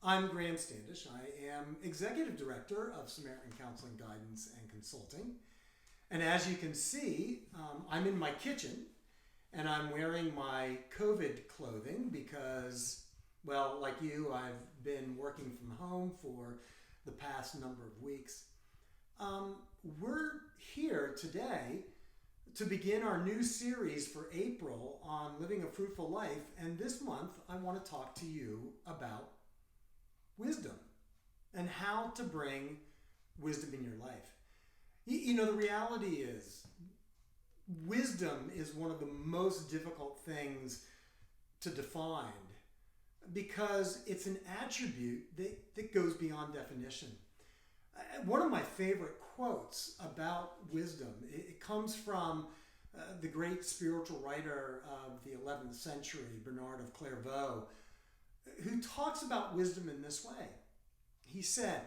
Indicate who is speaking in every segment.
Speaker 1: I'm Graham Standish. I am Executive Director of Samaritan Counseling Guidance and Consulting. And as you can see, I'm in my kitchen and I'm wearing my COVID clothing because, well, like you, I've been working from home for the past number of weeks. We're here today to begin our new series for April on living a fruitful life. And this month, I want to talk to you about wisdom and how to bring wisdom in your life. You know, the reality is wisdom is one of the most difficult things to define because it's an attribute that goes beyond definition. One of my favorite quotes about wisdom, it comes from the great spiritual writer of the 11th century, Bernard of Clairvaux, who talks about wisdom in this way. He said,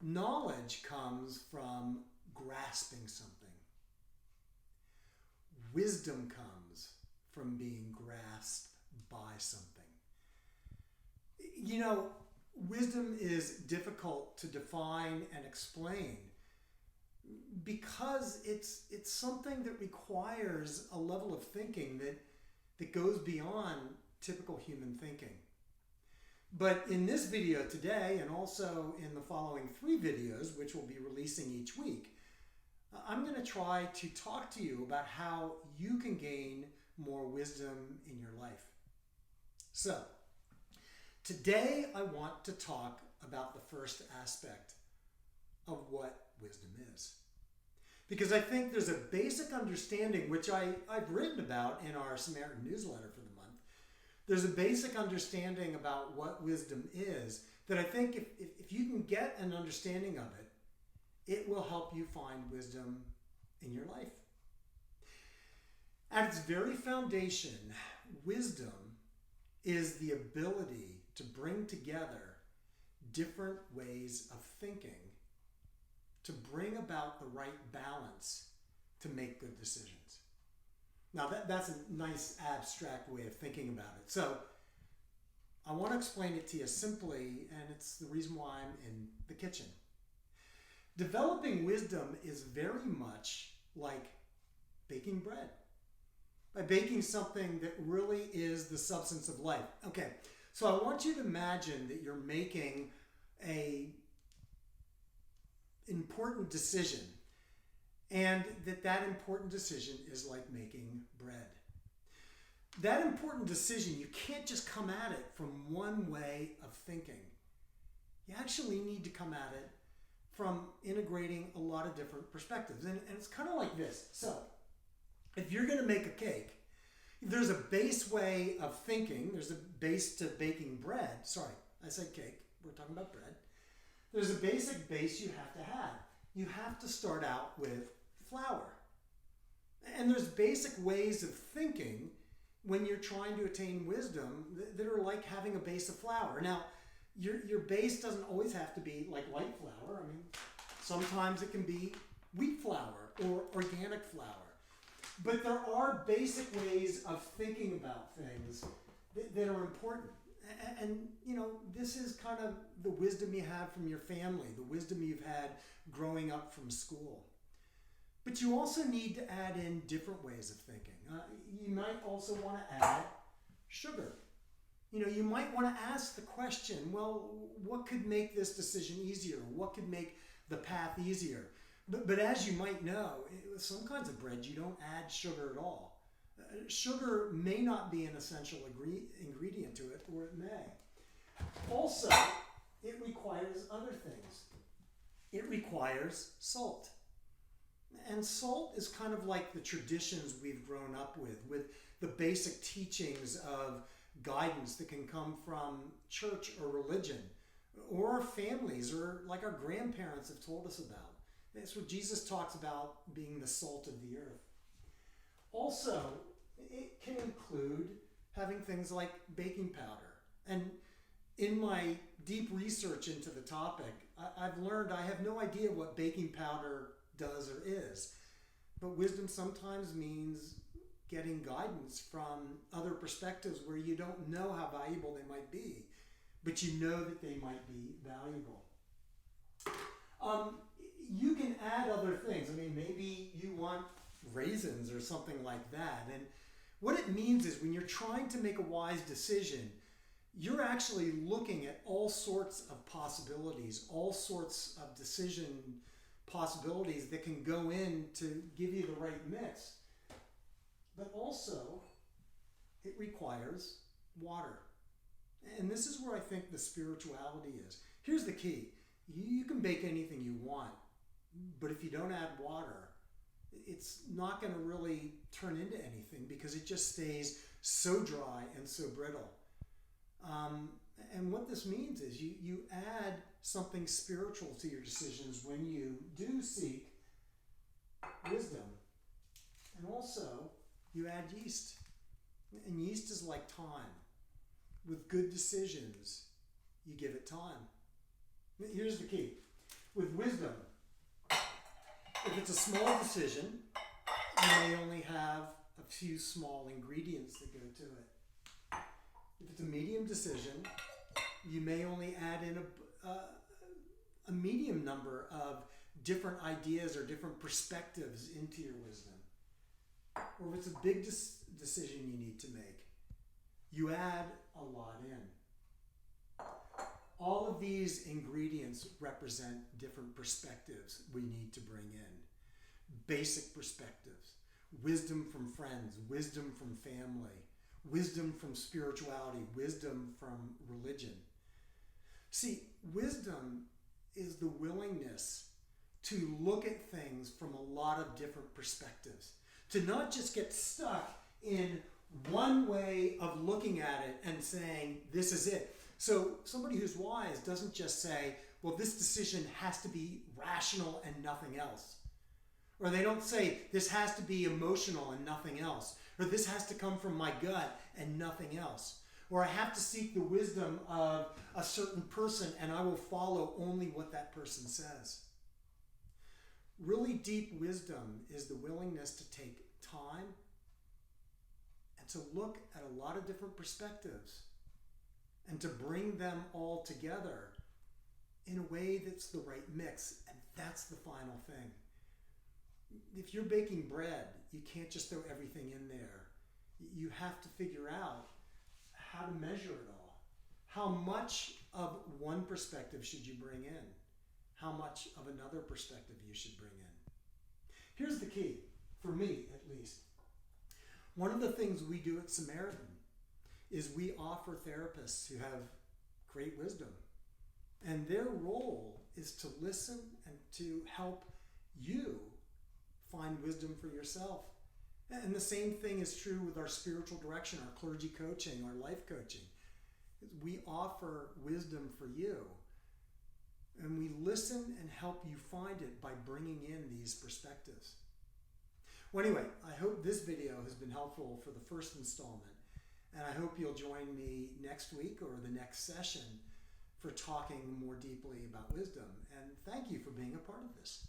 Speaker 1: knowledge comes from grasping something. Wisdom comes from being grasped by something. You know, wisdom is difficult to define and explain because it's something that requires a level of thinking that goes beyond typical human thinking. But in this video today, and also in the following 3 videos, which we'll be releasing each week, I'm going to try to talk to you about how you can gain more wisdom in your life. So, today I want to talk about the first aspect of what wisdom is. Because I think there's a basic understanding, which I've written about in our Samaritan newsletter for the month. There's a basic understanding about what wisdom is that I think if you can get an understanding of it, it will help you find wisdom in your life. At its very foundation, wisdom is the ability to bring together different ways of thinking to bring about the right balance to make good decisions. Now that's a nice abstract way of thinking about it. So I want to explain it to you simply, and it's the reason why I'm in the kitchen. Developing wisdom is very much like baking bread. By baking something that really is the substance of life. Okay, so I want you to imagine that you're making an important decision, and that important decision is like making bread. That important decision, you can't just come at it from one way of thinking. You actually need to come at it from integrating a lot of different perspectives. And it's kind of like this. So, if you're going to make a cake, there's a base way of thinking. There's a base to baking bread. Sorry, I said cake. We're talking about bread. There's a basic base you have to have. You have to start out with flour. And there's basic ways of thinking when you're trying to attain wisdom that are like having a base of flour. Now, your base doesn't always have to be like white flour. I mean, sometimes it can be wheat flour or organic flour. But there are basic ways of thinking about things that are important. And, you know, this is kind of the wisdom you have from your family, the wisdom you've had growing up from school. But you also need to add in different ways of thinking. You might also want to add sugar. You know, you might want to ask the question, well, what could make this decision easier? What could make the path easier? But as you might know, with some kinds of bread, you don't add sugar at all. Sugar may not be an essential ingredient to it, or it may. Also, it requires other things. It requires salt. And salt is kind of like the traditions we've grown up with the basic teachings of guidance that can come from church or religion, or our families, or like our grandparents have told us about. That's what Jesus talks about being the salt of the earth. Also, it can include having things like baking powder. And in my deep research into the topic, I've learned I have no idea what baking powder does or is. But wisdom sometimes means getting guidance from other perspectives where you don't know how valuable they might be. but you know that they might be valuable. You can add other things. I mean, maybe you want raisins or something like that. And what it means is when you're trying to make a wise decision, you're actually looking at all sorts of possibilities, all sorts of decision possibilities that can go in to give you the right mix. But also, it requires water. And this is where I think the spirituality is. Here's the key. You can bake anything you want, but if you don't add water, it's not going to really turn into anything because it just stays so dry and so brittle. And what this means is you add something spiritual to your decisions when you do seek wisdom. And also, you add yeast. And yeast is like time. With good decisions, you give it time. Here's the key. With wisdom, if it's a small decision, you may only have a few small ingredients that go to it. If it's a medium decision, you may only add in a medium number of different ideas or different perspectives into your wisdom. Or if it's a big decision you need to make, you add a lot in. All of these ingredients represent different perspectives we need to bring in. Basic perspectives, wisdom from friends, wisdom from family, wisdom from spirituality, wisdom from religion. See, wisdom is the willingness to look at things from a lot of different perspectives, to not just get stuck in one way of looking at it and saying, this is it. So somebody who's wise doesn't just say, well, this decision has to be rational and nothing else. Or they don't say, this has to be emotional and nothing else. Or this has to come from my gut and nothing else. Or I have to seek the wisdom of a certain person and I will follow only what that person says. Really deep wisdom is the willingness to take time and to look at a lot of different perspectives and to bring them all together in a way that's the right mix. And that's the final thing. If you're baking bread, you can't just throw everything in there. You have to figure out how to measure it all. How much of one perspective should you bring in? How much of another perspective you should bring in? Here's the key, for me at least. One of the things we do at Samaritan is we offer therapists who have great wisdom. And their role is to listen and to help you find wisdom for yourself. And the same thing is true with our spiritual direction, our clergy coaching, our life coaching. We offer wisdom for you. And we listen and help you find it by bringing in these perspectives. Well, anyway, I hope this video has been helpful for the first installment. And I hope you'll join me next week or the next session for talking more deeply about wisdom. And thank you for being a part of this.